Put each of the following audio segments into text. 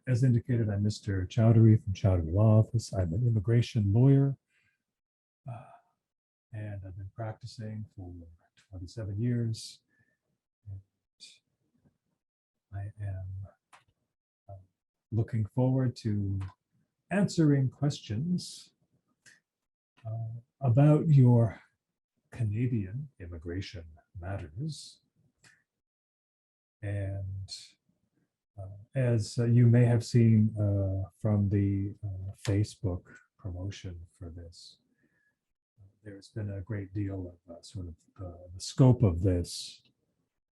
As indicated, I'm Mr. Chaudhary from Chaudhary Law Office. I'm an immigration lawyer, and I've been practicing for 27 years. And I am looking forward to answering questions about your Canadian immigration matters. And as you may have seen from the Facebook promotion for this, there's been a great deal of sort of the scope of this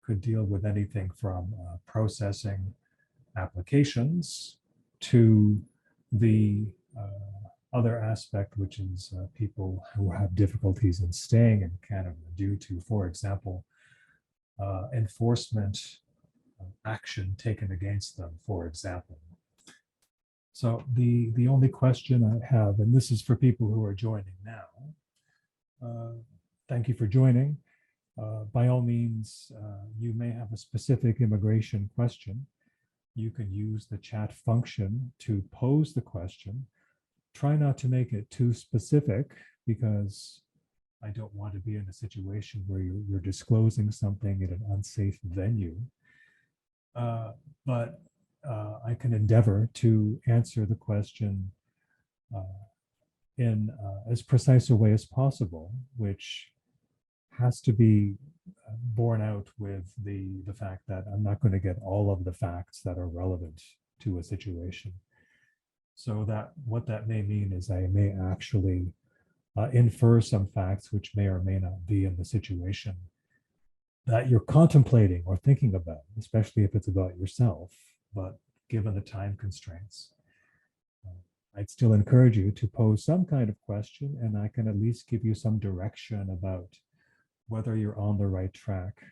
could deal with anything from processing applications to the other aspect, which is people who have difficulties in staying in Canada due to, for example, enforcement action taken against them, for example. So the only question I have, and this is for people who are joining now, thank you for joining. By all means, you may have a specific immigration question. You can use the chat function to pose the question. Try not to make it too specific, because I don't want to be in a situation where you're disclosing something in an unsafe venue. But I can endeavor to answer the question in as precise a way as possible, which has to be borne out with the fact that I'm not going to get all of the facts that are relevant to a situation. So that what that may mean is I may actually infer some facts which may or may not be in the situation that you're contemplating or thinking about, especially if it's about yourself. But given the time constraints, I'd still encourage you to pose some kind of question, and I can at least give you some direction about whether you're on the right track,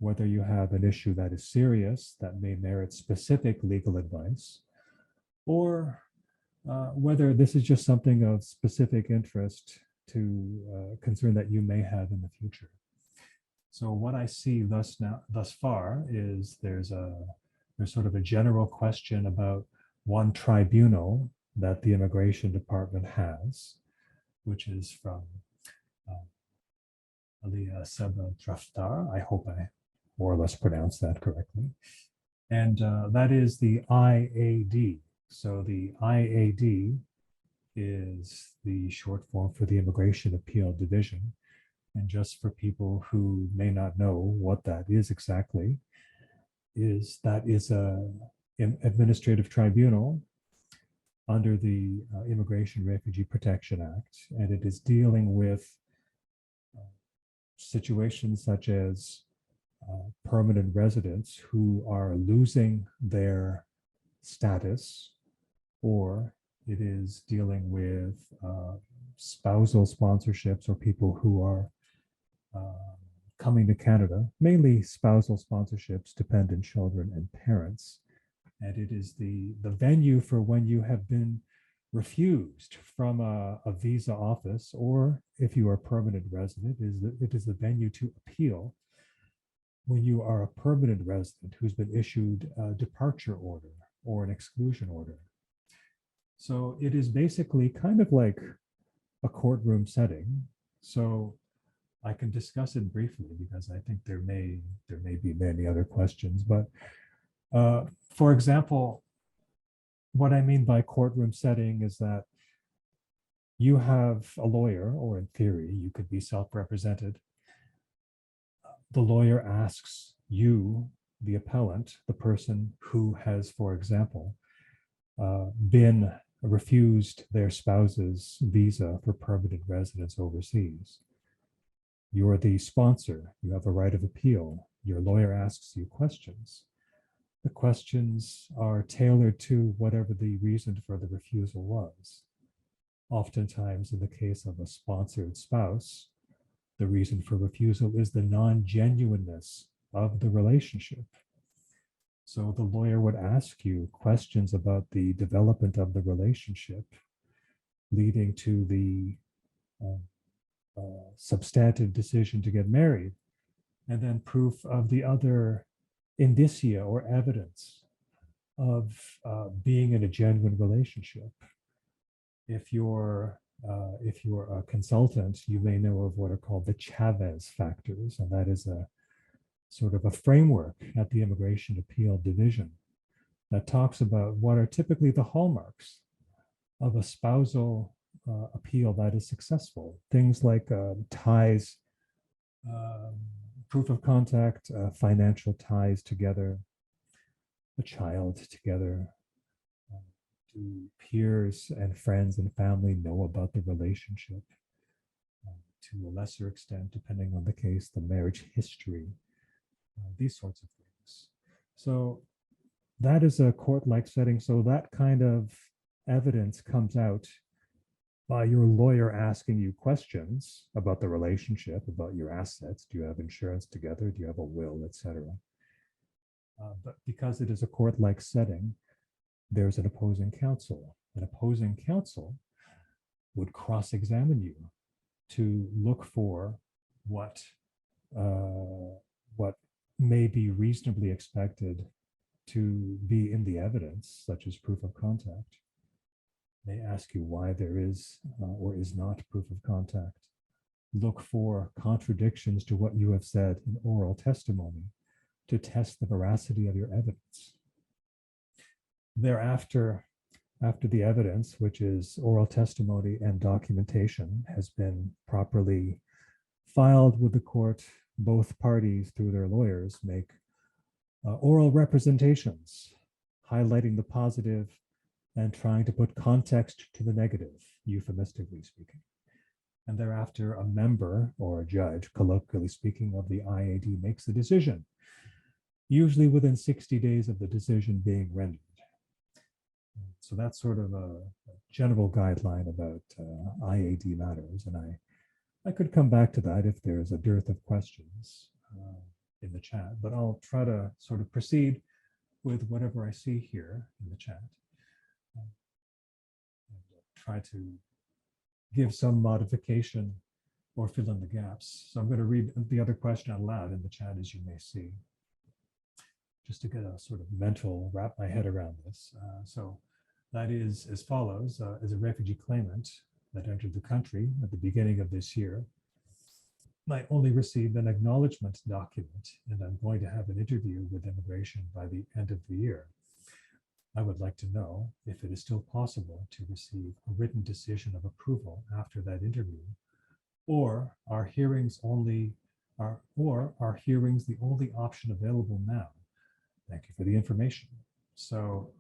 whether you have an issue that is serious that may merit specific legal advice, or whether this is just something of specific interest to concern that you may have in the future. So what I see thus far is there's sort of a general question about one tribunal that the Immigration Department has, which is from Aliyah Seba Draftar. I hope I more or less pronounced that correctly. And that is the IAD. So the IAD is the short form for the Immigration Appeal Division. And just for people who may not know what that is exactly, that is an administrative tribunal under the Immigration Refugee Protection Act, and it is dealing with situations such as permanent residents who are losing their status, or it is dealing with spousal sponsorships, or people who are coming to Canada, mainly spousal sponsorships, dependent children and parents. And it is the venue for when you have been refused from a visa office, or if you are a permanent resident, it is the venue to appeal when you are a permanent resident who's been issued a departure order or an exclusion order. So it is basically kind of like a courtroom setting. So I can discuss it briefly because I think there may be many other questions. But for example, what I mean by courtroom setting is that you have a lawyer, or in theory, you could be self-represented. The lawyer asks you, the appellant, the person who has, for example, been refused their spouse's visa for permanent residence overseas. You're the sponsor, you have a right of appeal. Your lawyer asks you questions. The questions are tailored to whatever the reason for the refusal was. Oftentimes, in the case of a sponsored spouse, the reason for refusal is the non-genuineness of the relationship. So the lawyer would ask you questions about the development of the relationship, leading to the substantive decision to get married, and then proof of the other indicia or evidence of being in a genuine relationship. If you're a consultant, you may know of what are called the Chavez factors, and that is a sort of a framework at the Immigration Appeal Division that talks about what are typically the hallmarks of a spousal appeal that is successful. Things like ties, proof of contact, financial ties together, a child together. Do peers and friends and family know about the relationship? To a lesser extent, depending on the case, the marriage history, these sorts of things. So that is a court-like setting. So that kind of evidence comes out by your lawyer asking you questions about the relationship, about your assets. Do you have insurance together? Do you have a will, etc.? But because it is a court-like setting, there's an opposing counsel. An opposing counsel would cross-examine you to look for what may be reasonably expected to be in the evidence, such as proof of contact. They ask you why there is or is not proof of contact. Look for contradictions to what you have said in oral testimony to test the veracity of your evidence. Thereafter, after the evidence, which is oral testimony and documentation, has been properly filed with the court, both parties, through their lawyers, make oral representations, highlighting the positive and trying to put context to the negative, euphemistically speaking. And thereafter, a member or a judge, colloquially speaking, of the IAD makes a decision, usually within 60 days of the decision being rendered. So that's sort of a general guideline about IAD matters. And I could come back to that if there's a dearth of questions in the chat, but I'll try to sort of proceed with whatever I see here in the chat. And try to give some modification or fill in the gaps. So I'm going to read the other question out loud in the chat, as you may see, just to get a sort of mental, wrap my head around this. So that is as follows: as a refugee claimant that entered the country at the beginning of this year, I only received an acknowledgement document, and I'm going to have an interview with immigration by the end of the year. I would like to know if it is still possible to receive a written decision of approval after that interview, or are hearings the only option available now? Thank you for the information. So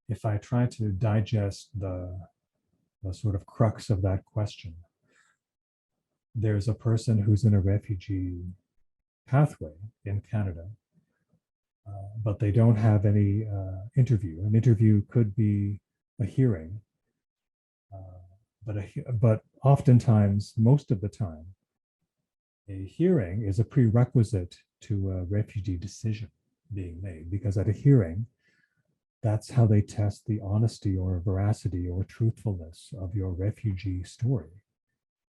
if I try to digest the sort of crux of that question, there's a person who's in a refugee pathway in Canada, but they don't have any interview. An interview could be a hearing, but oftentimes, most of the time, a hearing is a prerequisite to a refugee decision being made, because at a hearing, that's how they test the honesty or veracity or truthfulness of your refugee story.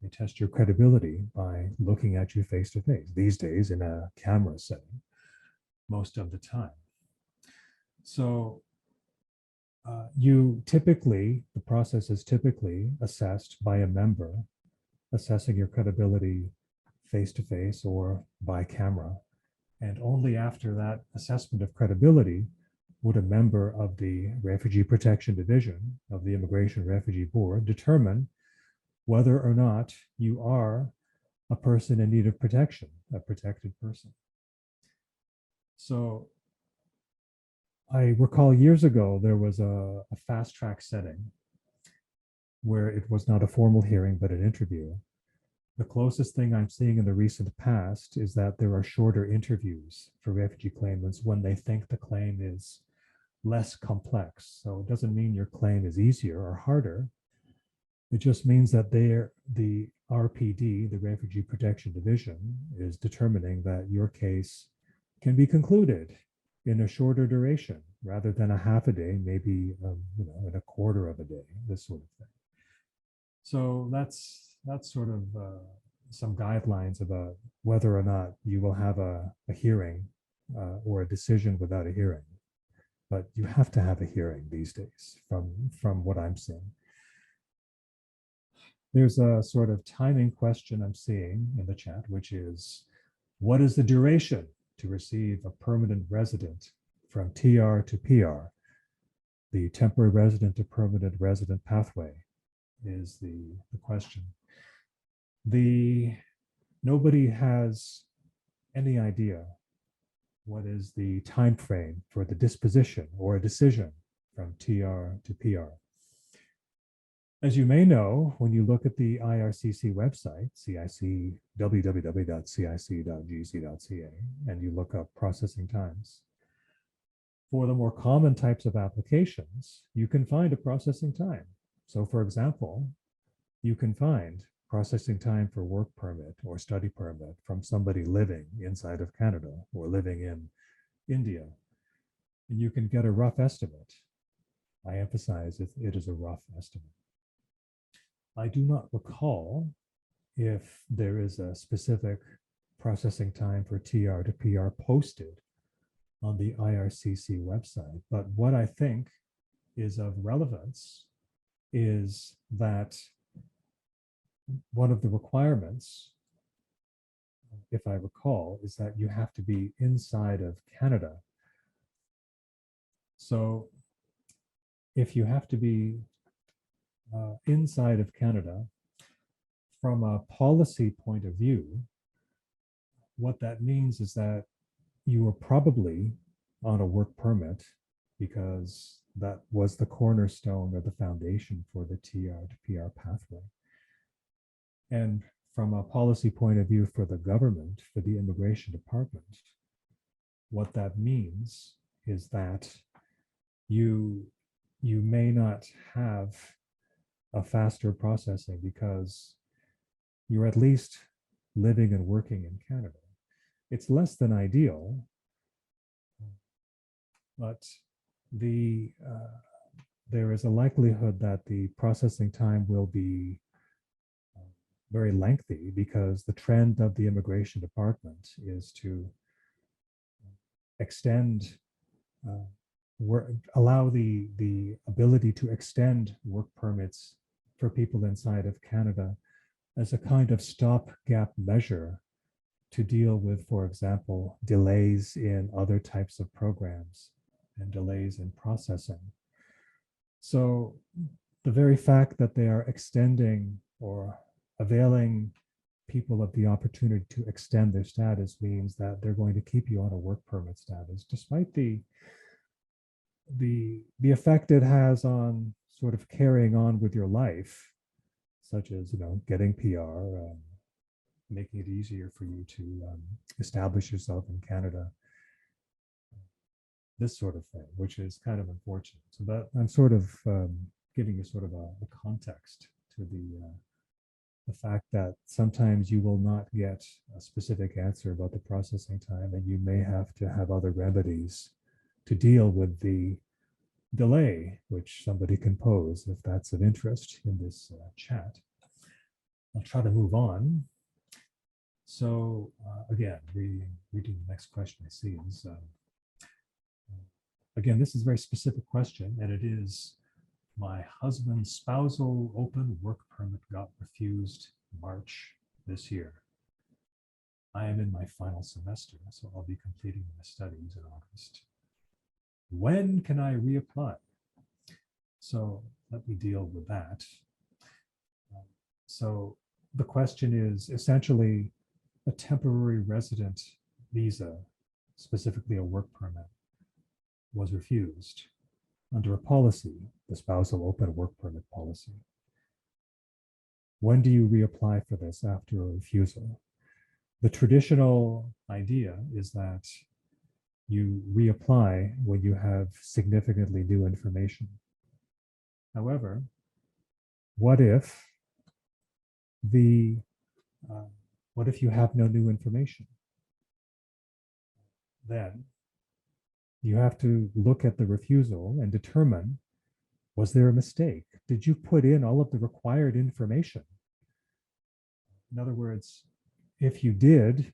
They test your credibility by looking at you face to face, these days in a camera setting, most of the time. So the process is typically assessed by a member, assessing your credibility face to face or by camera. And only after that assessment of credibility would a member of the Refugee Protection Division of the Immigration Refugee Board determine whether or not you are a person in need of protection, a protected person. So I recall years ago, there was a fast track setting where it was not a formal hearing, but an interview. The closest thing I'm seeing in the recent past is that there are shorter interviews for refugee claimants when they think the claim is less complex. So it doesn't mean your claim is easier or harder. It just means that the RPD, the Refugee Protection Division, is determining that your case can be concluded in a shorter duration rather than a half a day, maybe in a quarter of a day, this sort of thing. So that's sort of some guidelines about whether or not you will have a hearing or a decision without a hearing. but you have to have a hearing these days from what I'm seeing. There's a sort of timing question I'm seeing in the chat, which is, what is the duration to receive a permanent resident from TR to PR? The temporary resident to permanent resident pathway is the question. Nobody has any idea what is the time frame for the disposition or a decision from TR to PR. As you may know, when you look at the IRCC website, www.cic.gc.ca, and you look up processing times, for the more common types of applications, you can find a processing time. So for example, you can find processing time for work permit or study permit from somebody living inside of Canada or living in India. And you can get a rough estimate. I emphasize it is a rough estimate. I do not recall if there is a specific processing time for TR to PR posted on the IRCC website, but what I think is of relevance is that one of the requirements, if I recall, is that you have to be inside of Canada. So if you have to be inside of Canada, from a policy point of view, what that means is that you were probably on a work permit because that was the cornerstone or the foundation for the TR to PR pathway. And from a policy point of view for the government, for the immigration department, what that means is that you may not have a faster processing because you're at least living and working in Canada. It's less than ideal, but there is a likelihood that the processing time will be very lengthy because the trend of the immigration department is to extend, allow the ability to extend work permits for people inside of Canada as a kind of stopgap measure to deal with, for example, delays in other types of programs and delays in processing. So the very fact that they are extending or availing people of the opportunity to extend their status means that they're going to keep you on a work permit status, despite the effect it has on sort of carrying on with your life, such as, getting PR, making it easier for you to establish yourself in Canada, this sort of thing, which is kind of unfortunate. So that I'm sort of giving you sort of a context to the fact that sometimes you will not get a specific answer about the processing time, and you may have to have other remedies to deal with the delay, which somebody can pose if that's of interest in this chat. I'll try to move on. So again, reading the next question I see is, again, this is a very specific question, and it is, my husband's spousal open work permit got refused March this year. I am in my final semester, so I'll be completing my studies in August. When can I reapply? So let me deal with that. So the question is essentially a temporary resident visa, specifically a work permit, was refused under a policy, the Spousal Open Work Permit policy. When do you reapply for this after a refusal? The traditional idea is that you reapply when you have significantly new information. However, what if you have no new information? Then you have to look at the refusal and determine, was there a mistake? Did you put in all of the required information? In other words, if you did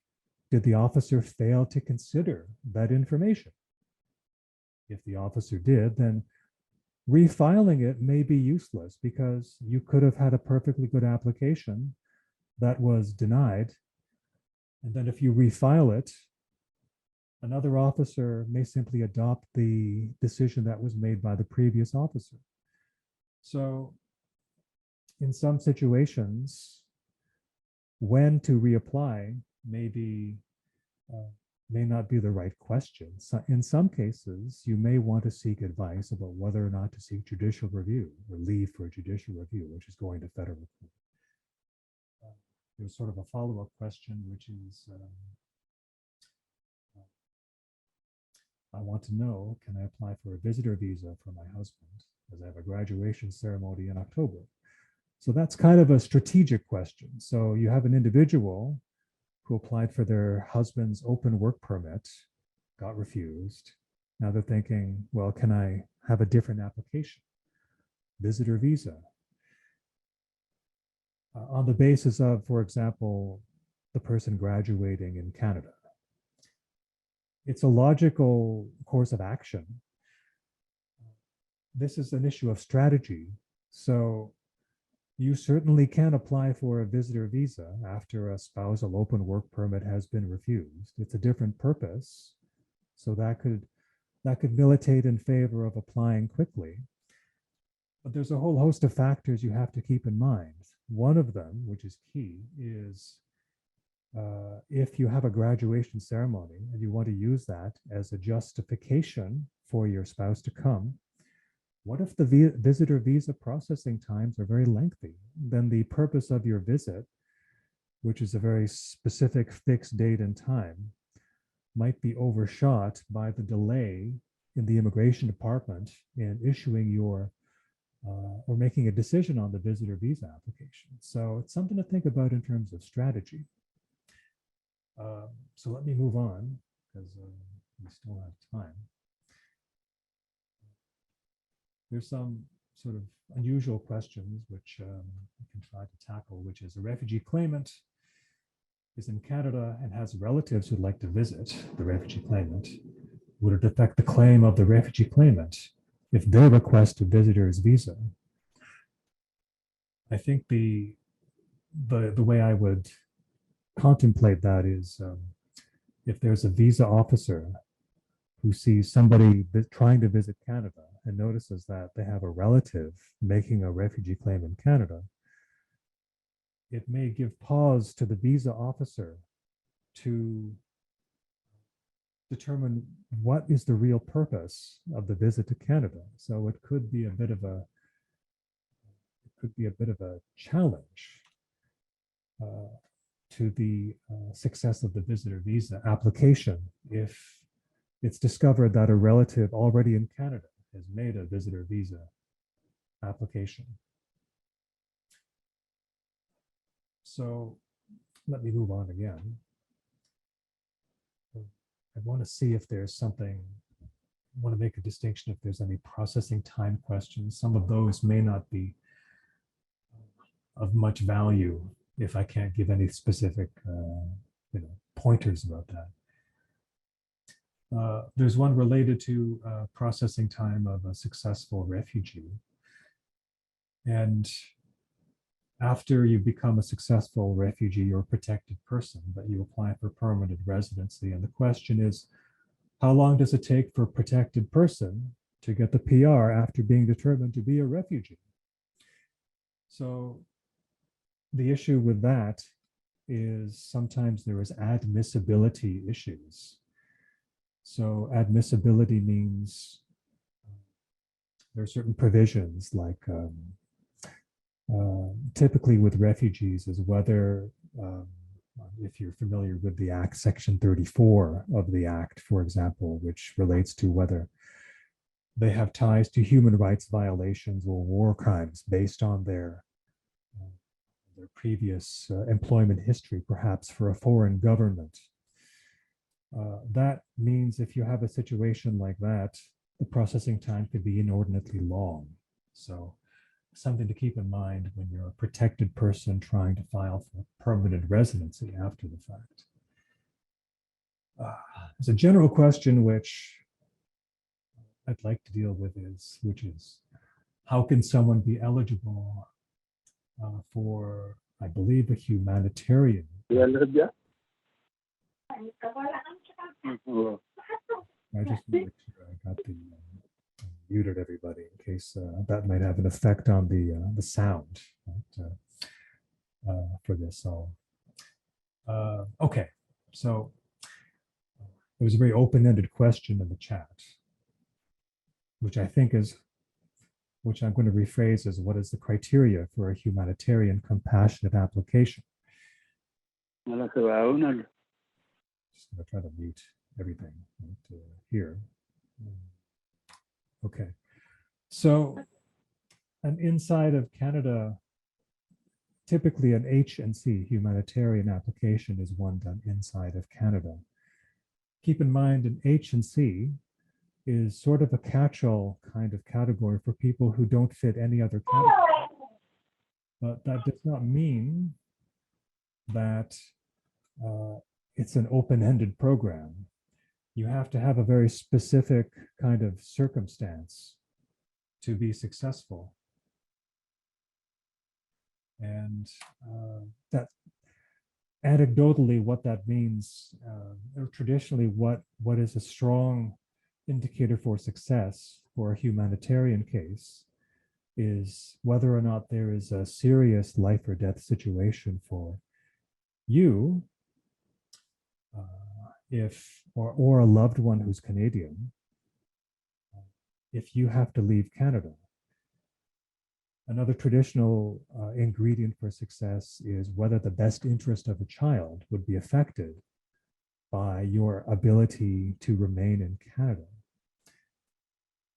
the officer fail to consider that information? if the officer did, then refiling it may be useless because you could have had a perfectly good application that was denied. And then if you refile it, another officer may simply adopt the decision that was made by the previous officer. So in some situations, when to reapply may not be the right question. So in some cases, you may want to seek advice about whether or not to seek judicial review or leave for judicial review, which is going to federal court. There's sort of a follow-up question, which is, I want to know, can I apply for a visitor visa for my husband, as I have a graduation ceremony in October? So that's kind of a strategic question. So you have an individual who applied for their husband's open work permit, got refused. Now they're thinking, well, can I have a different application? Visitor visa. On the basis of, for example, the person graduating in Canada. It's a logical course of action. This is an issue of strategy. So you certainly can apply for a visitor visa after a spousal open work permit has been refused. It's a different purpose. So that could militate in favor of applying quickly. But there's a whole host of factors you have to keep in mind. One of them, which is key, is if you have a graduation ceremony and you want to use that as a justification for your spouse to come, what if the visitor visa processing times are very lengthy? Then the purpose of your visit, which is a very specific fixed date and time, might be overshot by the delay in the immigration department in issuing your or making a decision on the visitor visa application. So it's something to think about in terms of strategy. So let me move on because we still have time. There's some sort of unusual questions which we can try to tackle, which is a refugee claimant is in Canada and has relatives who'd like to visit the refugee claimant. Would it affect the claim of the refugee claimant if they request a visitor's visa? I think the way I would contemplate that is if there's a visa officer who sees somebody trying to visit Canada and notices that they have a relative making a refugee claim in Canada, it may give pause to the visa officer to determine what is the real purpose of the visit to Canada. So it could be a bit of a challenge to the success of the visitor visa application if it's discovered that a relative already in Canada has made a visitor visa application. So let me move on again. I want to see if there's something, I want to make a distinction if there's any processing time questions. Some of those may not be of much value if I can't give any specific pointers about that. There's one related to processing time of a successful refugee. And after you become a successful refugee or protected person, but you apply for permanent residency. And the question is, how long does it take for a protected person to get the PR after being determined to be a refugee? So the issue with that is sometimes there is admissibility issues. So admissibility means there are certain provisions like typically with refugees is whether, if you're familiar with the Act, Section 34 of the Act, for example, which relates to whether they have ties to human rights violations or war crimes based on their previous employment history, perhaps for a foreign government. That means if you have a situation like that, the processing time could be inordinately long. So something to keep in mind when you're a protected person trying to file for permanent residency after the fact. There's a general question which I'd like to deal with is, which is, how can someone be eligible for, I believe, a humanitarian? I just want to make sure I got the muted everybody in case that might have an effect on the sound, right, for this. So, okay, so there was a very open-ended question in the chat, which I think is, which I'm going to rephrase as, what is the criteria for a humanitarian compassionate application? Just going to try to mute everything right, here. Okay, so an inside of Canada, typically an H&C, humanitarian application, is one done inside of Canada. Keep in mind, an H&C is sort of a catch-all kind of category for people who don't fit any other category. But that does not mean that it's an open-ended program. You have to have a very specific kind of circumstance to be successful. And that anecdotally, what that means, or traditionally, what is a strong indicator for success for a humanitarian case is whether or not there is a serious life or death situation for you, or a loved one who's Canadian, if you have to leave Canada. Another traditional ingredient for success is whether the best interest of a child would be affected by your ability to remain in Canada.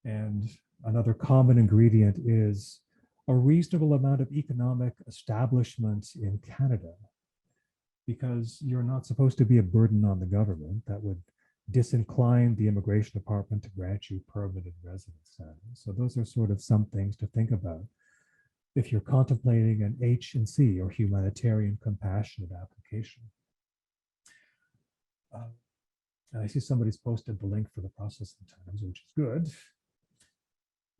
And another common ingredient is a reasonable amount of economic establishment in Canada, because you're not supposed to be a burden on the government that would disincline the immigration department to grant you permanent residence status. So those are sort of some things to think about if you're contemplating an H&C, or humanitarian compassionate application. And I see somebody's posted the link for the processing times, which is good.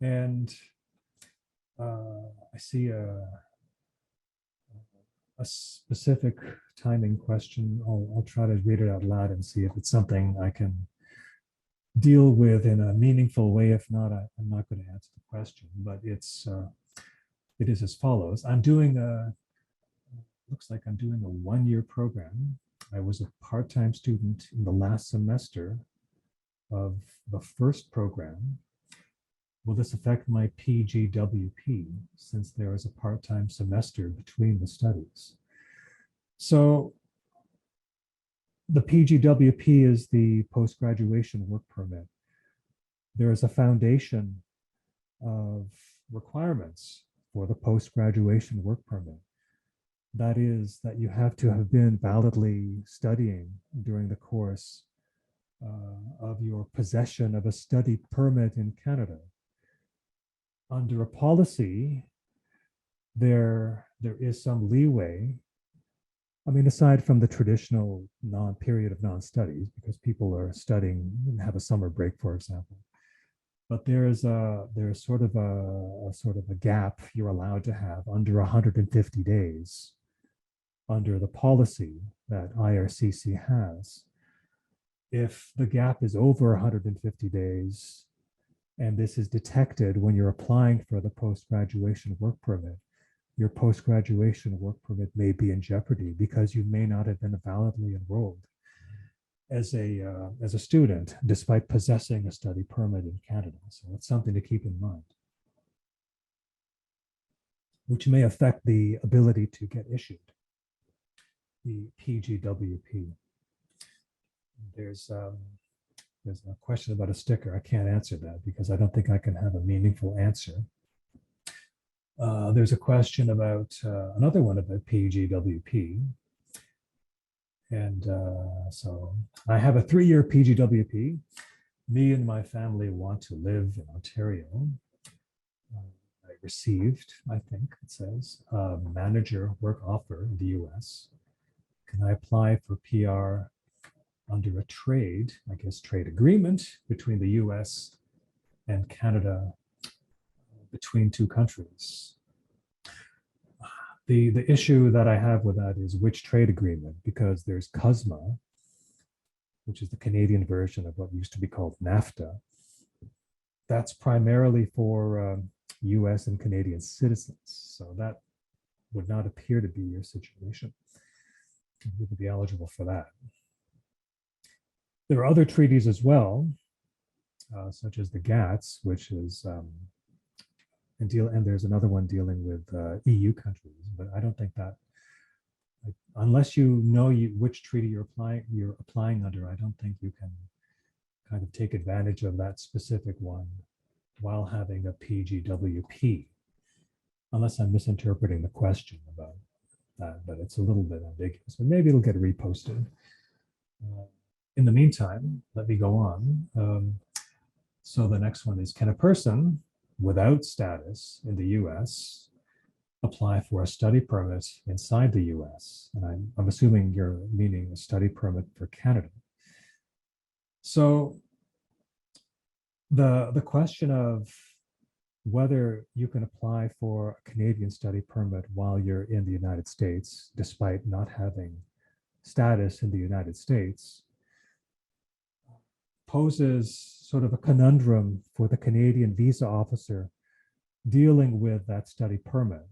And I see a specific timing question. I'll try to read it out loud and see if it's something I can deal with in a meaningful way. If not, I'm not going to answer the question, but it is as follows. Looks like I'm doing a one-year program. I was a part-time student in the last semester of the first program. Will this affect my PGWP, since there is a part-time semester between the studies? So the PGWP is the post-graduation work permit. There is a foundation of requirements for the post-graduation work permit. That is that you have to have been validly studying during the course of your possession of a study permit in Canada. Under a policy, there is some leeway. I mean, aside from the traditional period of non-studies, because people are studying and have a summer break, for example. But there's sort of a gap you're allowed to have under 150 days under the policy that IRCC has. If the gap is over 150 days, and this is detected when you're applying for the post-graduation work permit, your post-graduation work permit may be in jeopardy because you may not have been validly enrolled as a student, despite possessing a study permit in Canada. So it's something to keep in mind, which may affect the ability to get issued the PGWP. There's a question about a sticker. I can't answer that because I don't think I can have a meaningful answer. There's a question about another one about PGWP. And so I have a 3-year PGWP. Me and my family want to live in Ontario. I received, I think it says, a manager work offer in the US. Can I apply for PR under a trade agreement between the US and Canada between two countries. The issue that I have with that is which trade agreement, because there's CUSMA, which is the Canadian version of what used to be called NAFTA. That's primarily for US and Canadian citizens. So that would not appear to be your situation. You wouldn't be eligible for that. There are other treaties as well, such as the GATS, which is, and there's another one dealing with EU countries, but I don't think that, unless you know which treaty you're applying under, I don't think you can kind of take advantage of that specific one while having a PGWP, unless I'm misinterpreting the question about that, but it's a little bit ambiguous, but maybe it'll get reposted. In the meantime, let me go on. So the next one is, can a person without status in the US apply for a study permit inside the US? And I'm assuming you're meaning a study permit for Canada. So the question of whether you can apply for a Canadian study permit while you're in the United States, despite not having status in the United States, poses sort of a conundrum for the Canadian visa officer dealing with that study permit,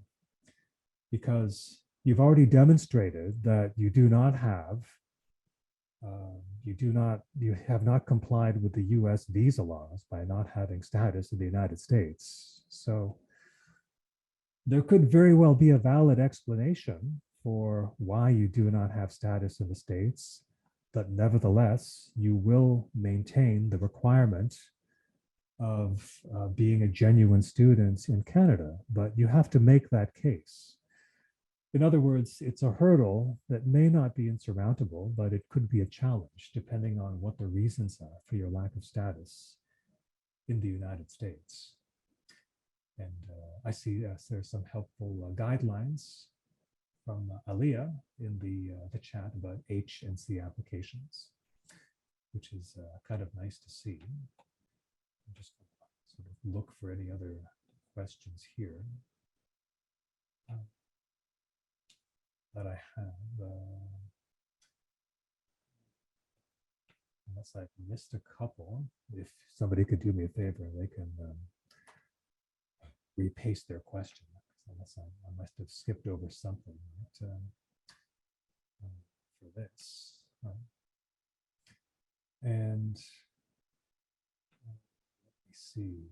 because you've already demonstrated that you have not complied with the US visa laws by not having status in the United States. So there could very well be a valid explanation for why you do not have status in the States, but nevertheless, you will maintain the requirement of being a genuine student in Canada, but you have to make that case. In other words, it's a hurdle that may not be insurmountable, but it could be a challenge depending on what the reasons are for your lack of status in the United States. And I see there's some helpful guidelines from Aliyah in the chat about H and C applications, which is kind of nice to see. I'm just going to sort of look for any other questions here that I have. Unless I've missed a couple, if somebody could do me a favor, they can repaste their question. Unless I must have skipped over something for this. And let me see.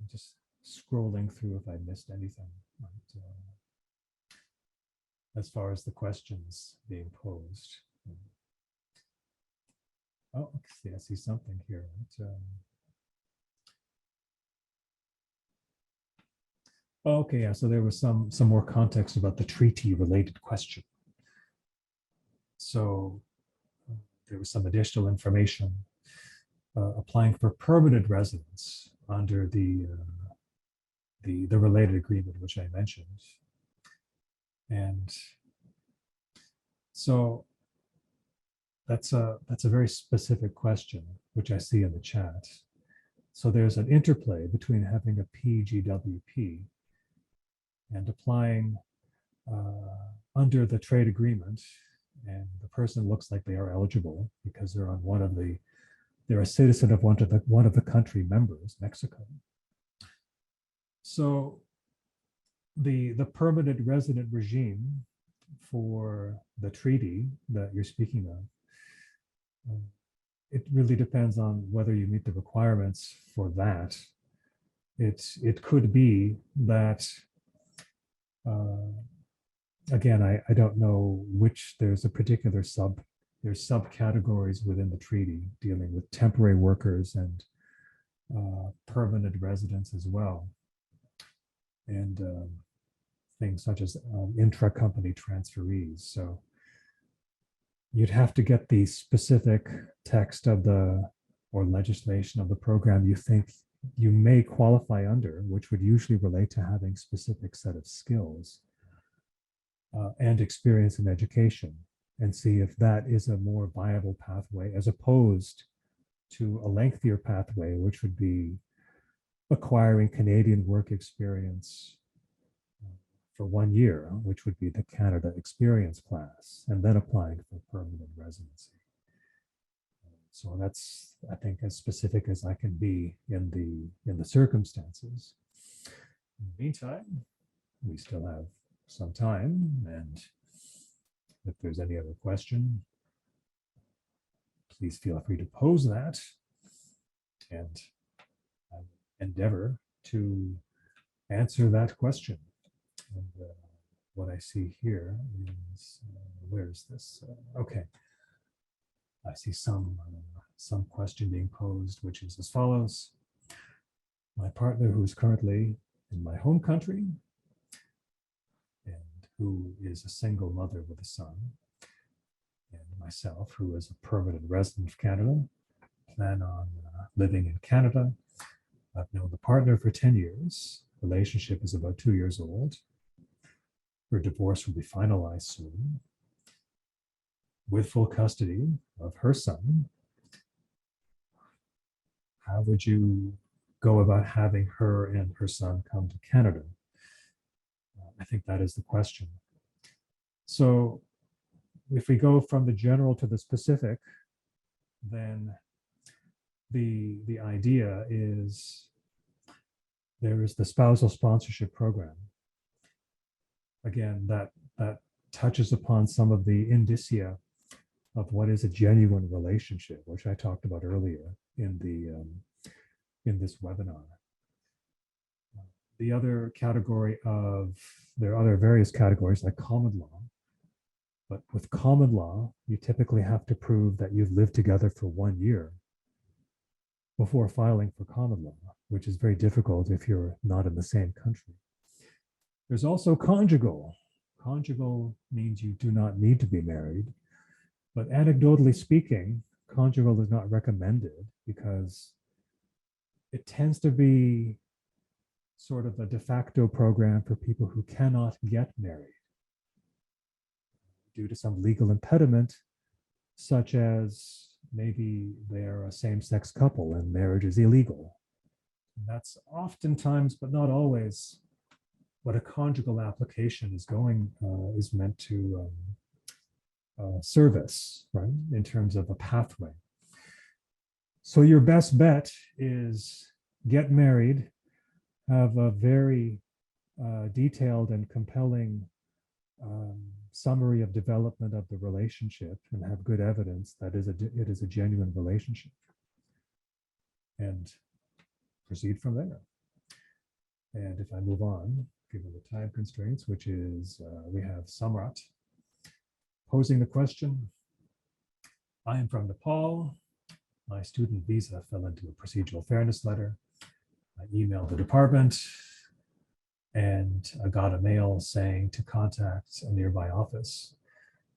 I'm just scrolling through if I missed anything. As far as the questions being posed. Oh, I see something here. Okay, yeah, so there was some more context about the treaty-related question. So there was some additional information applying for permanent residence under the related agreement, which I mentioned. And so that's a very specific question, which I see in the chat. So there's an interplay between having a PGWP and applying under the trade agreement, and the person looks like they are eligible because they're on they're a citizen of one of the country members, Mexico. So the permanent resident regime for the treaty that you're speaking of, it really depends on whether you meet the requirements for that. It could be that, again, I don't know which, there's subcategories within the treaty dealing with temporary workers and permanent residents as well. And things such as intra-company transferees. So you'd have to get the specific text of or legislation of the program you think you may qualify under, which would usually relate to having specific set of skills and experience in education, and see if that is a more viable pathway as opposed to a lengthier pathway, which would be acquiring Canadian work experience for 1 year, which would be the Canada Experience class, and then applying for permanent residency. So that's, I think, as specific as I can be in the circumstances. In the meantime, we still have some time, and if there's any other question, please feel free to pose that, and I endeavor to answer that question. And what I see here is, where is this? Okay, I see some question being posed, which is as follows. My partner, who is currently in my home country and who is a single mother with a son, and myself, who is a permanent resident of Canada, plan on living in Canada. I've known the partner for 10 years. Relationship is about 2 years old. Her divorce will be finalized soon. With full custody of her son, how would you go about having her and her son come to Canada? I think that is the question. So if we go from the general to the specific, then the idea is there is the spousal sponsorship program. Again, that touches upon some of the indicia of what is a genuine relationship, which I talked about earlier in this webinar. The other category there are other various categories like common law, but with common law, you typically have to prove that you've lived together for 1 year before filing for common law, which is very difficult if you're not in the same country. There's also conjugal. Conjugal means you do not need to be married, but anecdotally speaking, conjugal is not recommended because it tends to be sort of a de facto program for people who cannot get married due to some legal impediment, such as maybe they're a same-sex couple and marriage is illegal. And that's oftentimes, but not always, what a conjugal application is meant to service, right, in terms of a pathway. So your best bet is get married, have a very detailed and compelling summary of development of the relationship, and have good evidence that it is a genuine relationship, and proceed from there. And if I move on, given the time constraints, which is we have Samrat posing the question. I am from Nepal. My student visa fell into a procedural fairness letter. I emailed the department and I got a mail saying to contact a nearby office.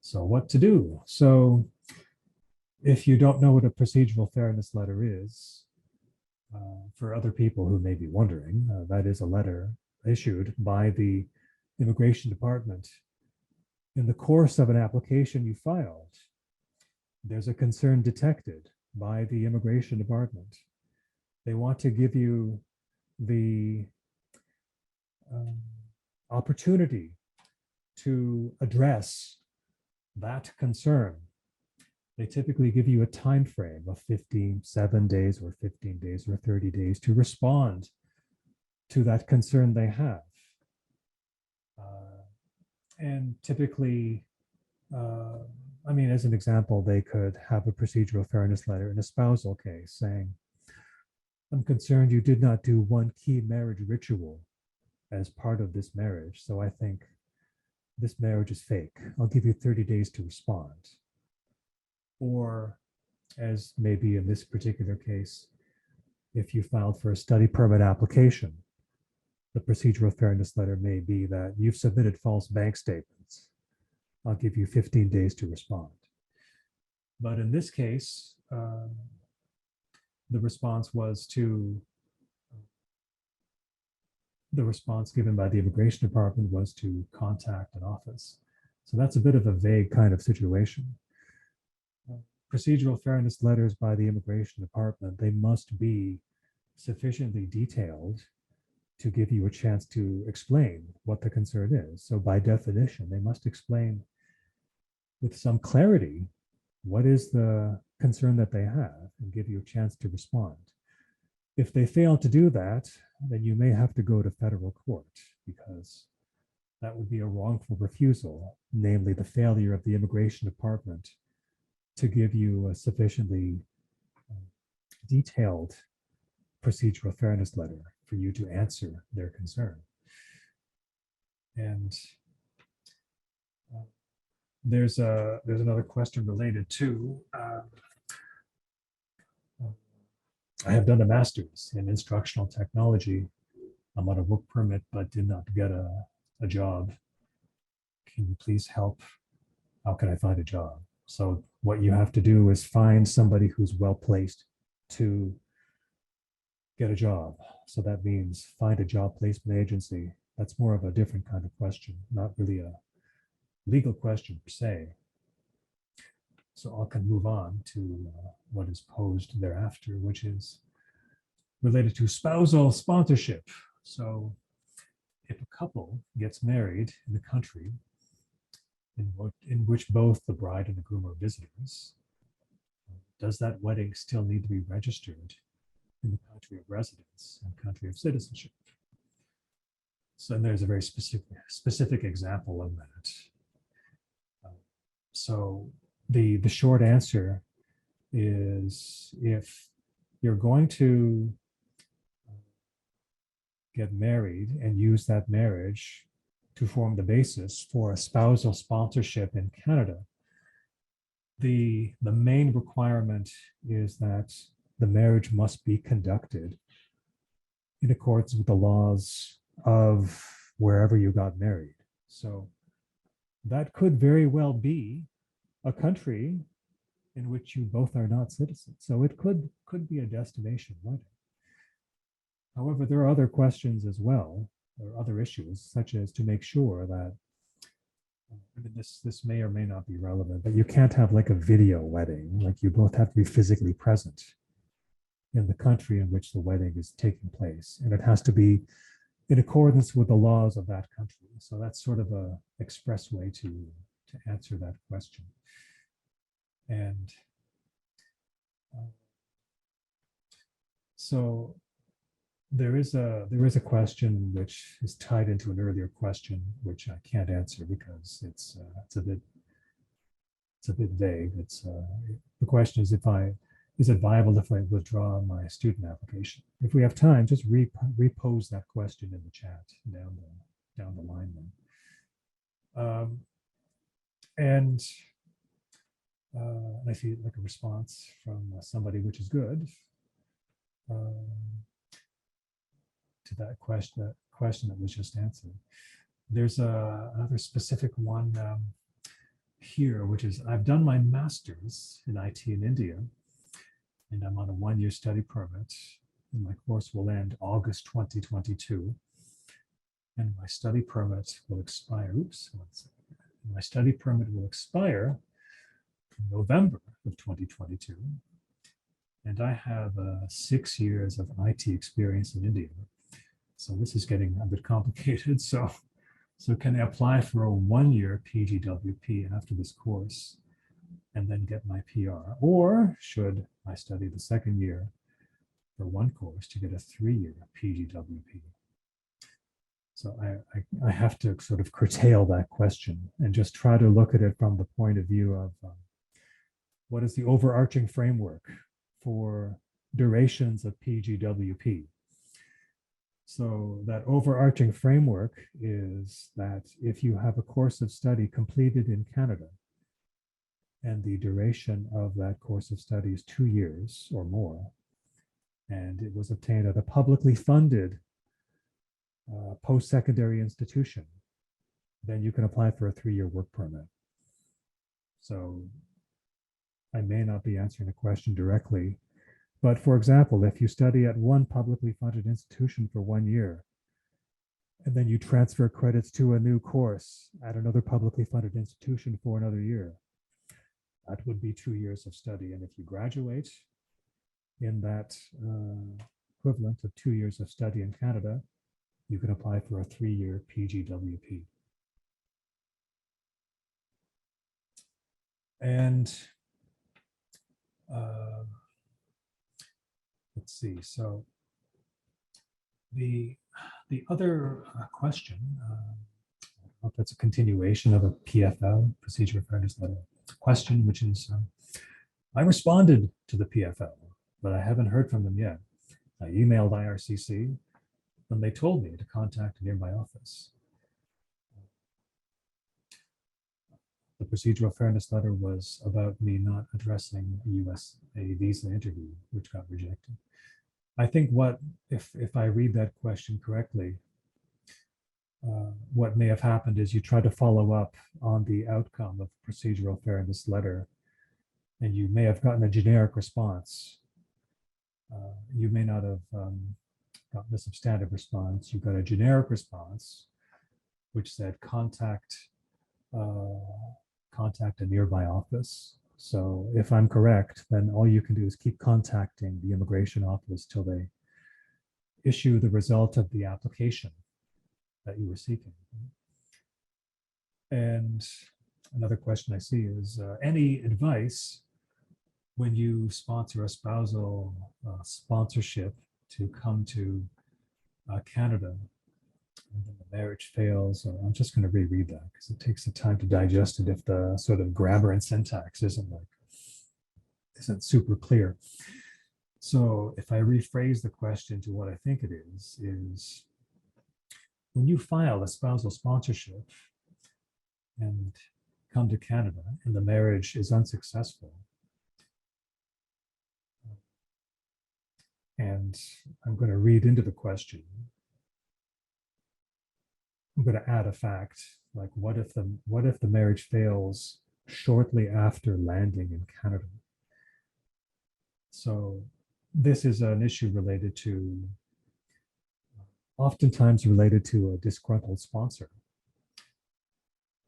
So what to do? So if you don't know what a procedural fairness letter is, for other people who may be wondering, that is a letter issued by the Immigration Department in the course of an application you filed. There's a concern detected by the Immigration Department. They want to give you the opportunity to address that concern. They typically give you a time frame of 7 days or 15 days or 30 days to respond to that concern they have. And typically, I mean, as an example, they could have a procedural fairness letter in a spousal case saying, I'm concerned you did not do one key marriage ritual as part of this marriage, so I think this marriage is fake. I'll give you 30 days to respond. Or, as maybe in this particular case, if you filed for a study permit application, the procedural fairness letter may be that you've submitted false bank statements. I'll give you 15 days to respond. But in this case, the response given by the Immigration Department was to contact an office. So that's a bit of a vague kind of situation. procedural fairness letters by the Immigration Department, they must be sufficiently detailed to give you a chance to explain what the concern is. So by definition, they must explain with some clarity what is the concern that they have and give you a chance to respond. If they fail to do that, then you may have to go to federal court because that would be a wrongful refusal, namely the failure of the Immigration Department to give you a sufficiently detailed procedural fairness letter for you to answer their concern. And there's another question related to I have done a master's in instructional technology. I'm on a work permit, but did not get a job. Can you please help? How can I find a job? So what you have to do is find somebody who's well placed to get a job. So that means find a job placement agency. That's more of a different kind of question, not really a legal question per se. So I can move on to what is posed thereafter, which is related to spousal sponsorship. So if a couple gets married in the country in which both the bride and the groom are visitors, does that wedding still need to be registered in the country of residence and country of citizenship? So there's a very specific example of that. So the short answer is if you're going to get married and use that marriage to form the basis for a spousal sponsorship in Canada, the main requirement is that the marriage must be conducted in accordance with the laws of wherever you got married. So that could very well be a country in which you both are not citizens. So it could be a destination wedding. However, there are other questions as well, or other issues, such as to make sure that this may or may not be relevant, but you can't have like a video wedding. Like you both have to be physically present in the country in which the wedding is taking place, and it has to be in accordance with the laws of that country. So that's sort of a express way to answer that question. And so there is a question which is tied into an earlier question, which I can't answer because it's a bit vague. The question is is it viable if I withdraw my student application? If we have time, just repose that question in the chat down the line then. And I see like a response from somebody, which is good. To that question that was just answered. There's another specific one here, which is I've done my master's in IT in India, and I'm on a one-year study permit, and my course will end August 2022, and my study permit will expire. My study permit will expire in November of 2022, and I have 6 years of IT experience in India. So this is getting a bit complicated. So can I apply for a one-year PGWP after this course and then get my PR? Or should I study the second year for one course to get a 3-year PGWP? So I have to sort of curtail that question and just try to look at it from the point of view of what is the overarching framework for durations of PGWP. So that overarching framework is that if you have a course of study completed in Canada and the duration of that course of study is 2 years or more, and it was obtained at a publicly funded post-secondary institution, then you can apply for a 3-year work permit. So I may not be answering the question directly, but for example, if you study at one publicly funded institution for 1 year, and then you transfer credits to a new course at another publicly funded institution for another year, That would be 2 years of study. And if you graduate in that equivalent of 2 years of study in Canada, you can apply for a 3-year PGWP. And let's see, so the other question, that's a continuation of a PFL, Procedure of Fairness Letter question, which is, I responded to the PFL, but I haven't heard from them yet. I emailed IRCC, and they told me to contact a nearby office. The procedural fairness letter was about me not addressing a visa interview, which got rejected. I think if I read that question correctly, what may have happened is you try to follow up on the outcome of procedural fairness letter, and you may have gotten a generic response. You may not have gotten a substantive response. You got a generic response, which said contact a nearby office. So if I'm correct, then all you can do is keep contacting the immigration office till they issue the result of the application that you were seeking. And another question I see is any advice when you sponsor a spousal sponsorship to come to Canada and then the marriage fails? I'm just going to reread that because it takes the time to digest it if the sort of grammar and syntax isn't super clear. So if I rephrase the question to what I think it is when you file a spousal sponsorship and come to Canada and the marriage is unsuccessful, and I'm going to read into the question, I'm going to add a fact, like what if the marriage fails shortly after landing in Canada? So this is an issue oftentimes related to a disgruntled sponsor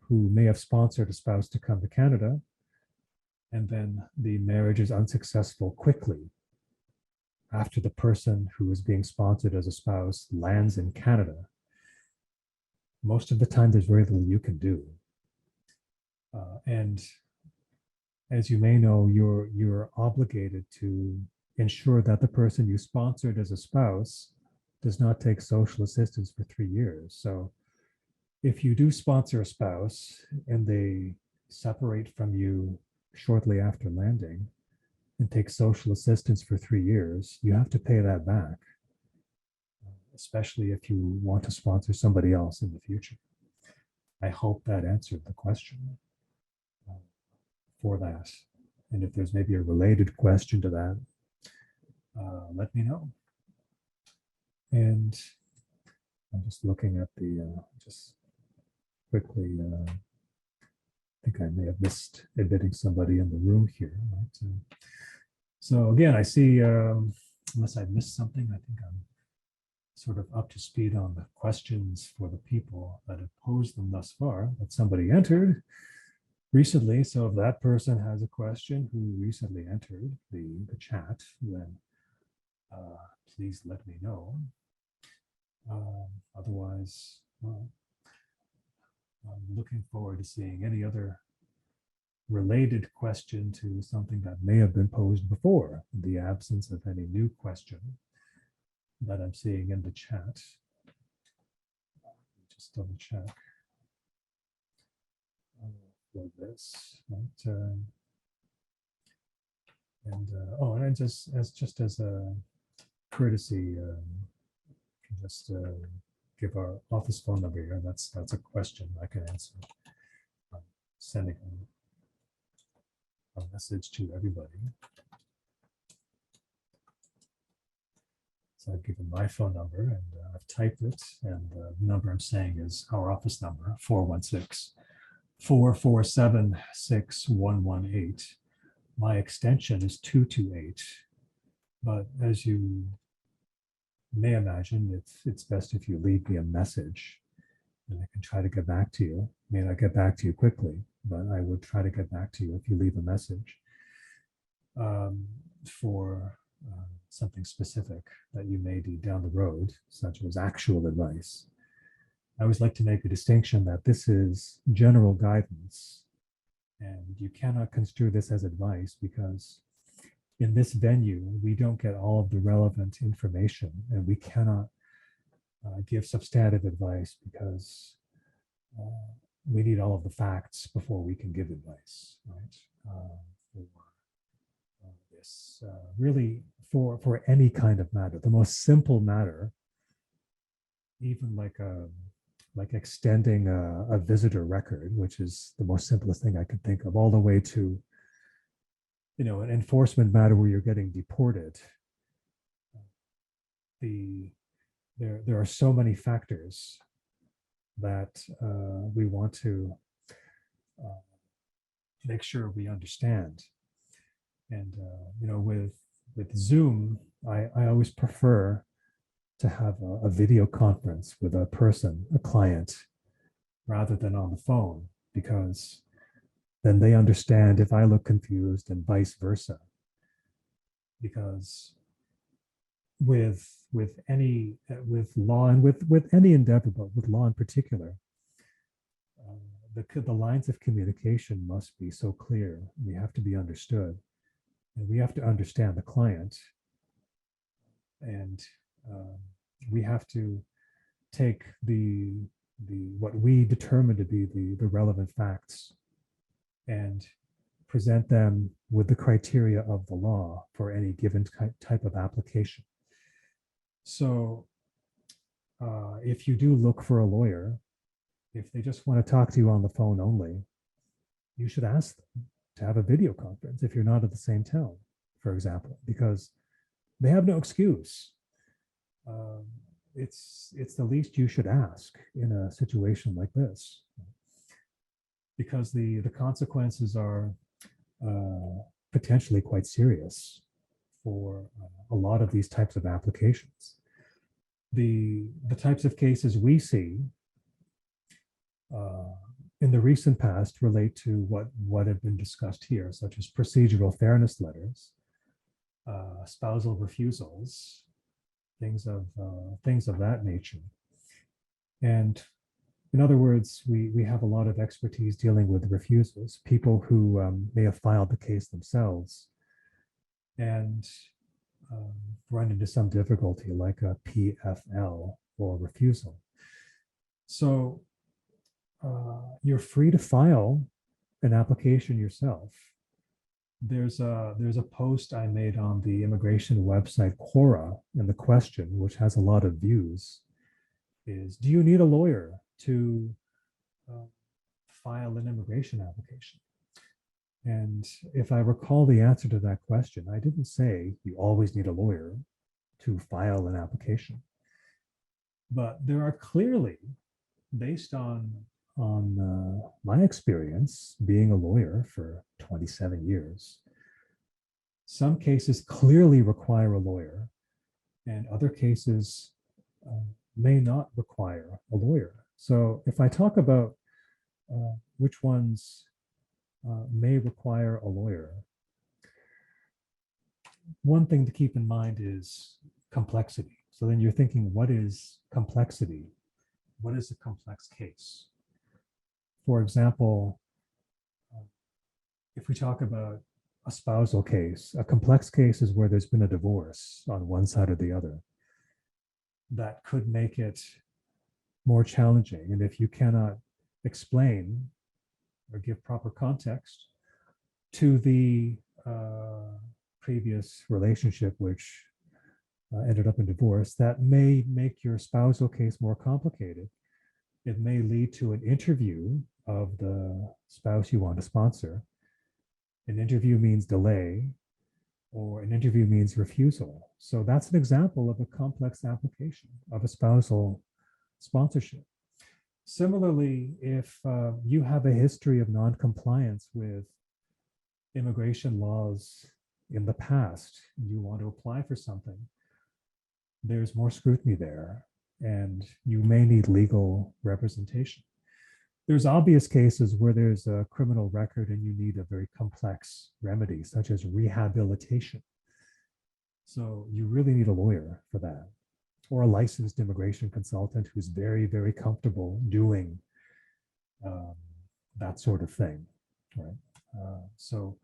who may have sponsored a spouse to come to Canada, and then the marriage is unsuccessful quickly after the person who is being sponsored as a spouse lands in Canada. Most of the time, there's very little you can do. And as you may know, you're obligated to ensure that the person you sponsored as a spouse does not take social assistance for 3 years. So if you do sponsor a spouse and they separate from you shortly after landing and take social assistance for 3 years, you have to pay that back, especially if you want to sponsor somebody else in the future. I hope that answered the question for that. And if there's maybe a related question to that, let me know. And I'm just looking at just quickly, I think I may have missed admitting somebody in the room here. Right? So again, I see, unless I missed something, I think I'm sort of up to speed on the questions for the people that have posed them thus far, that somebody entered recently. So if that person has a question who recently entered the chat, then please let me know. Otherwise, well, I'm looking forward to seeing any other related question to something that may have been posed before, in the absence of any new question that I'm seeing in the chat. Just double check for this. Right? And just as a courtesy, can just give our office phone number here. That's a question I can answer. I'm sending a message to everybody. So I've given my phone number and I've typed it, and the number I'm saying is our office number, 416-447-6118. My extension is 228, but as you may imagine, it's best if you leave me a message and I can try to get back to you. May not get back to you quickly, but I would try to get back to you if you leave a message for something specific that you may need down the road, such as actual advice. I always like to make a distinction that this is general guidance, and you cannot construe this as advice because in this venue, we don't get all of the relevant information, and we cannot give substantive advice because we need all of the facts before we can give advice, right? For this, really, for any kind of matter, the most simple matter, even like extending a visitor record, which is the most simplest thing I could think of, all the way to, you know, an enforcement matter where you're getting deported. There are so many factors that we want to make sure we understand. And you know, with Zoom, I always prefer to have a video conference with a person, a client, rather than on the phone, because then they understand if I look confused and vice versa. Because with law and with any endeavor, but with law in particular, the lines of communication must be so clear. We have to be understood, and we have to understand the client, and we have to take the what we determine to be the relevant facts and present them with the criteria of the law for any given type of application. So if you do look for a lawyer, if they just want to talk to you on the phone only, you should ask them to have a video conference if you're not at the same town, for example, because they have no excuse. It's the least you should ask in a situation like this, because the consequences are potentially quite serious for a lot of these types of applications. The types of cases we see in the recent past relate to what have been discussed here, such as procedural fairness letters, spousal refusals, things of that nature. And in other words, we have a lot of expertise dealing with refusals, people who may have filed the case themselves and run into some difficulty like a PFL or refusal. So you're free to file an application yourself. There's a post I made on the immigration website Quora, and the question, which has a lot of views, is, do you need a lawyer to file an immigration application? And if I recall the answer to that question, I didn't say you always need a lawyer to file an application. But there are clearly, based on my experience being a lawyer for 27 years, some cases clearly require a lawyer, and other cases may not require a lawyer. So if I talk about which ones may require a lawyer, one thing to keep in mind is complexity. So then you're thinking, what is complexity? What is a complex case? For example, if we talk about a spousal case, a complex case is where there's been a divorce on one side or the other. That could make it more challenging. And if you cannot explain or give proper context to the previous relationship, which ended up in divorce, that may make your spousal case more complicated. It may lead to an interview of the spouse you want to sponsor. An interview means delay, or an interview means refusal. So that's an example of a complex application of a spousal sponsorship. Similarly, if you have a history of non-compliance with immigration laws in the past, you want to apply for something, there's more scrutiny there, and you may need legal representation. There's obvious cases where there's a criminal record and you need a very complex remedy, such as rehabilitation. So you really need a lawyer for that, or a licensed immigration consultant who's very, very comfortable doing um, that sort of thing, right? So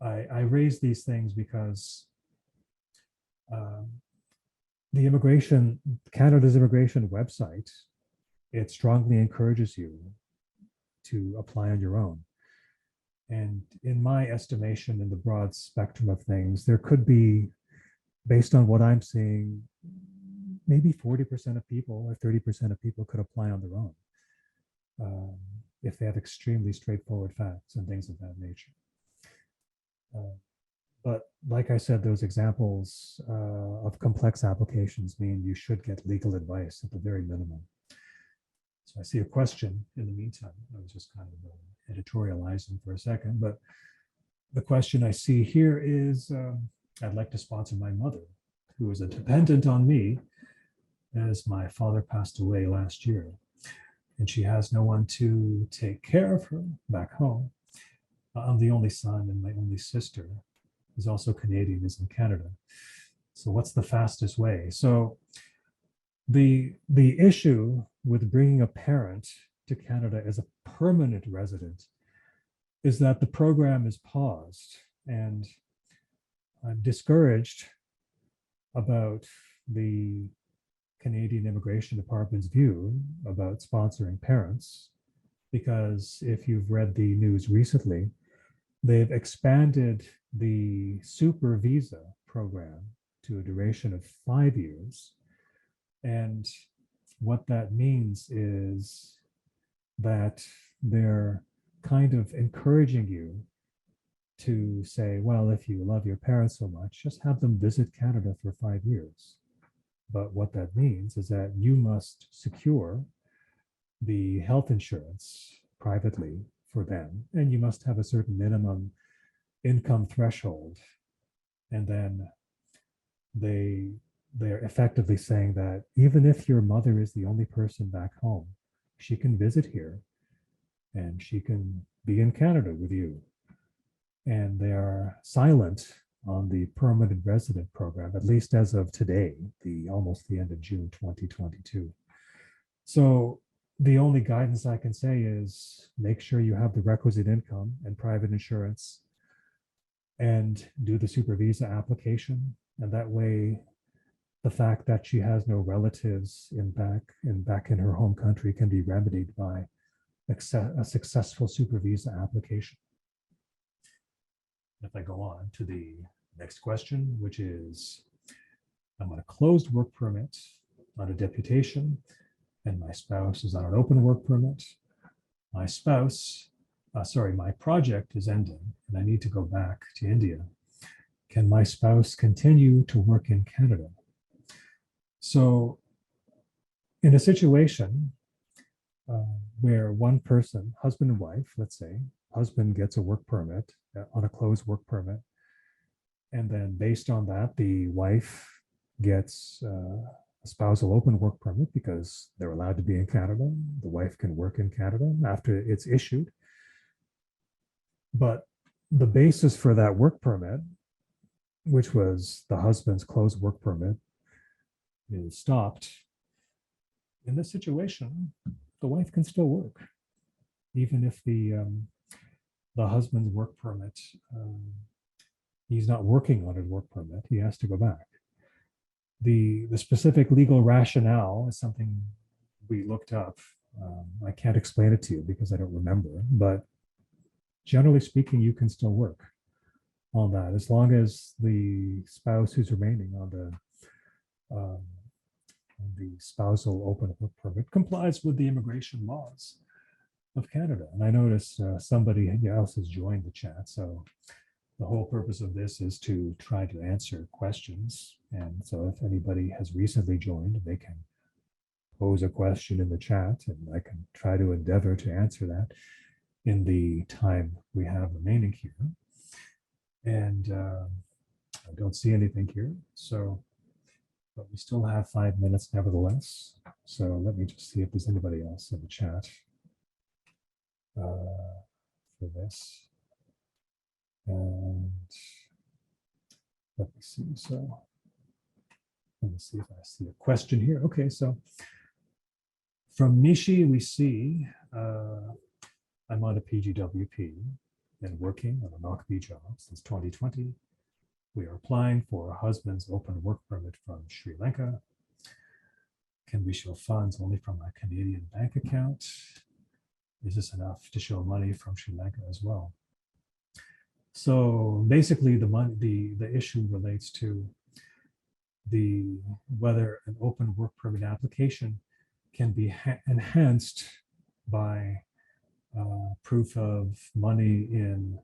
I raise these things because um, Canada's immigration website, it strongly encourages you to apply on your own. And in my estimation, in the broad spectrum of things, there could be, based on what I'm seeing, maybe 40% of people or 30% of people could apply on their own if they have extremely straightforward facts and things of that nature. But like I said, those examples of complex applications mean you should get legal advice at the very minimum. So I see a question in the meantime. I was just kind of editorializing for a second, but the question I see here is, I'd like to sponsor my mother, who is a dependent on me, as my father passed away last year. And she has no one to take care of her back home. I'm the only son, and my only sister is also Canadian, is in Canada. So what's the fastest way? So the issue with bringing a parent to Canada as a permanent resident is that the program is paused, and I'm discouraged about the Canadian Immigration Department's view about sponsoring parents, because if you've read the news recently, they've expanded the super visa program to a duration of 5 years. And what that means is that they're kind of encouraging you to say, well, if you love your parents so much, just have them visit Canada for 5 years. But what that means is that you must secure the health insurance privately for them, and you must have a certain minimum income threshold. And then they're effectively saying that even if your mother is the only person back home, she can visit here and she can be in Canada with you. And they are silent on the permanent resident program, at least as of today, almost the end of June 2022. So the only guidance I can say is make sure you have the requisite income and private insurance, and do the super visa application. And that way, the fact that she has no relatives back in her home country can be remedied by a successful super visa application. If I go on to the next question, which is, I'm on a closed work permit on a deputation, and my spouse is on an open work permit. My project is ending, and I need to go back to India. Can my spouse continue to work in Canada? So in a situation where one person, husband and wife, let's say, husband gets a work permit on a closed work permit, and then based on that, the wife gets a spousal open work permit because they're allowed to be in Canada. The wife can work in Canada after it's issued. But the basis for that work permit, which was the husband's closed work permit, is stopped. In this situation, the wife can still work, even if the husband's work permit, he's not working on his work permit, he has to go back. The specific legal rationale is something we looked up. I can't explain it to you because I don't remember, but generally speaking, you can still work on that as long as the spouse who's remaining on the spousal open work permit complies with the immigration laws of Canada. And I notice somebody else has joined the chat. So the whole purpose of this is to try to answer questions. And so if anybody has recently joined, they can pose a question in the chat, and I can try to endeavor to answer that in the time we have remaining here. And I don't see anything here. So, but we still have 5 minutes nevertheless. So let me just see if there's anybody else in the chat. this. And let me see. So let me see if I see a question here. Okay, so from Nishi, we see I'm on a PGWP and working on a NOCB job since 2020. We are applying for a husband's open work permit from Sri Lanka. Can we show funds only from my Canadian bank account? Is this enough to show money from Sri Lanka as well? So basically the issue relates to whether an open work permit application can be enhanced by proof of money in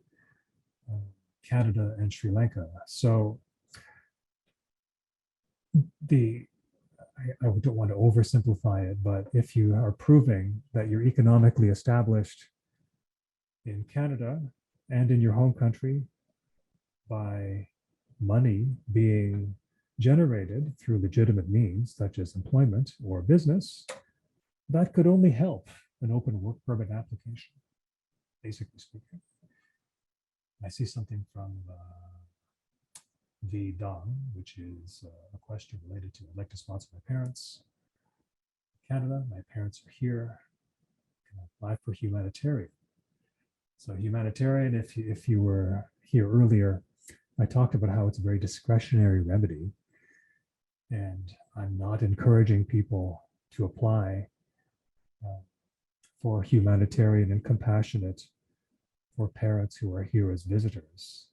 Canada and Sri Lanka. So I don't want to oversimplify it, but if you are proving that you're economically established in Canada and in your home country by money being generated through legitimate means, such as employment or business, that could only help an open work permit application, basically speaking. I see something from V. Dong, which is a question related to I'd like to sponsor my parents. Canada, my parents are here. Can I apply for humanitarian? So humanitarian, if you were here earlier, I talked about how it's a very discretionary remedy. And I'm not encouraging people to apply for humanitarian and compassionate for parents who are here as visitors.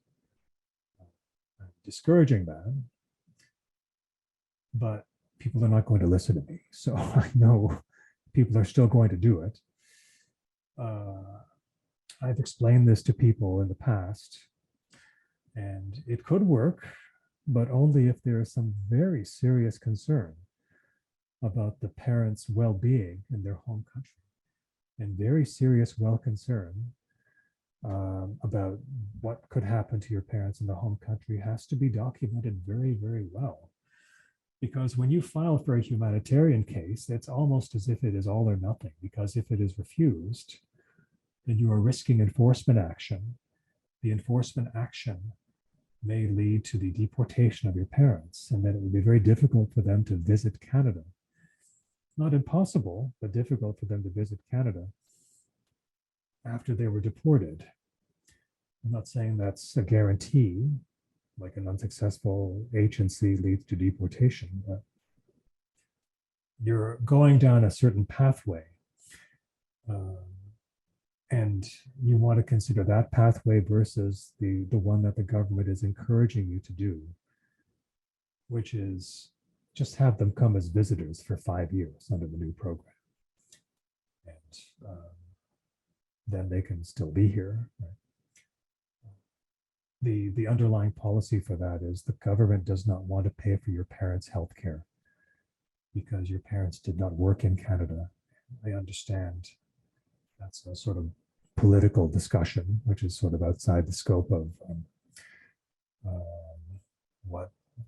I'm discouraging that, but people are not going to listen to me. So I know people are still going to do it. I've explained this to people in the past, and it could work, but only if there is some very serious concern about the parents' well-being in their home country, and very serious concern about what could happen to your parents in the home country has to be documented very, very well. Because when you file for a humanitarian case, it's almost as if it is all or nothing, because if it is refused, then you are risking enforcement action. The enforcement action may lead to the deportation of your parents, and then it would be very difficult for them to visit Canada. Not impossible, but difficult for them to visit Canada after they were deported. I'm not saying that's a guarantee, like an unsuccessful H&C leads to deportation, but you're going down a certain pathway. And you want to consider that pathway versus the one that the government is encouraging you to do, which is just have them come as visitors for 5 years under the new program. And then they can still be here. Right? The underlying policy for that is the government does not want to pay for your parents' health care because your parents did not work in Canada. I understand that's a sort of political discussion, which is sort of outside the scope of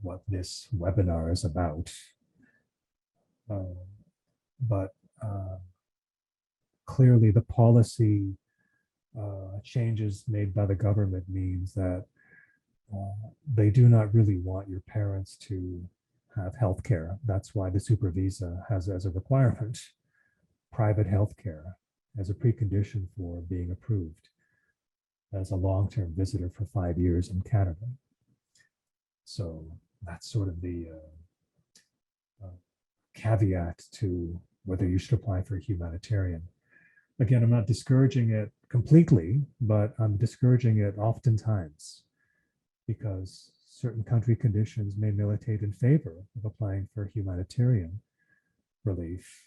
what this webinar is about. But clearly the policy changes made by the government means that they do not really want your parents to have health care. That's why the super visa has as a requirement private health care as a precondition for being approved as a long-term visitor for 5 years in Canada. So that's sort of the caveat to whether you should apply for a humanitarian. Again, I'm not discouraging it completely, but I'm discouraging it oftentimes because certain country conditions may militate in favor of applying for humanitarian relief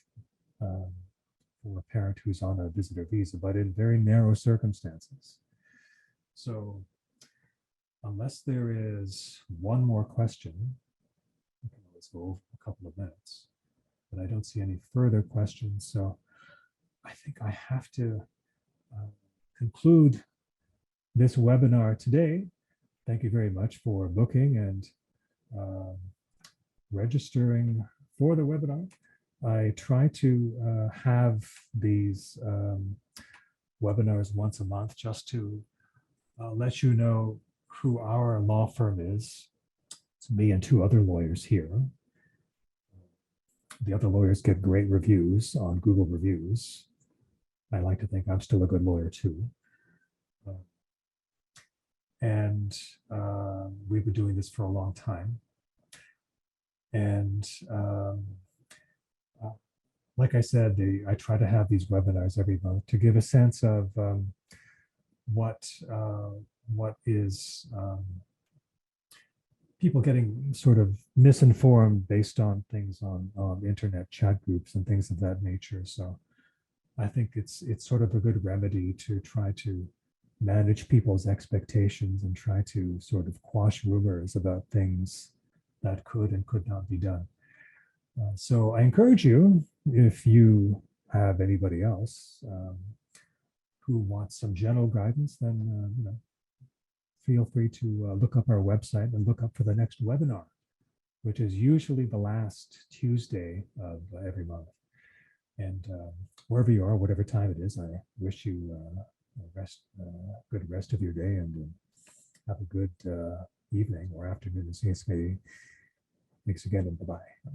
for a parent who's on a visitor visa, but in very narrow circumstances. So unless there is one more question, we can always go over a couple of minutes, but I don't see any further questions. So I think I have to conclude this webinar today. Thank you very much for booking and registering for the webinar. I try to have these webinars once a month just to let you know who our law firm is. It's me and two other lawyers here. The other lawyers get great reviews on Google Reviews. I like to think I'm still a good lawyer too. And we've been doing this for a long time. And like I said, I try to have these webinars every month to give a sense of what is people getting sort of misinformed based on things on internet chat groups and things of that nature. So I think it's sort of a good remedy to try to manage people's expectations and try to sort of quash rumors about things that could and could not be done. So I encourage you, if you have anybody else who wants some general guidance, then feel free to look up our website and look up for the next webinar, which is usually the last Tuesday of every month. And wherever you are, whatever time it is, I wish you a good rest of your day and have a good evening or afternoon as case may be. Thanks again and bye-bye.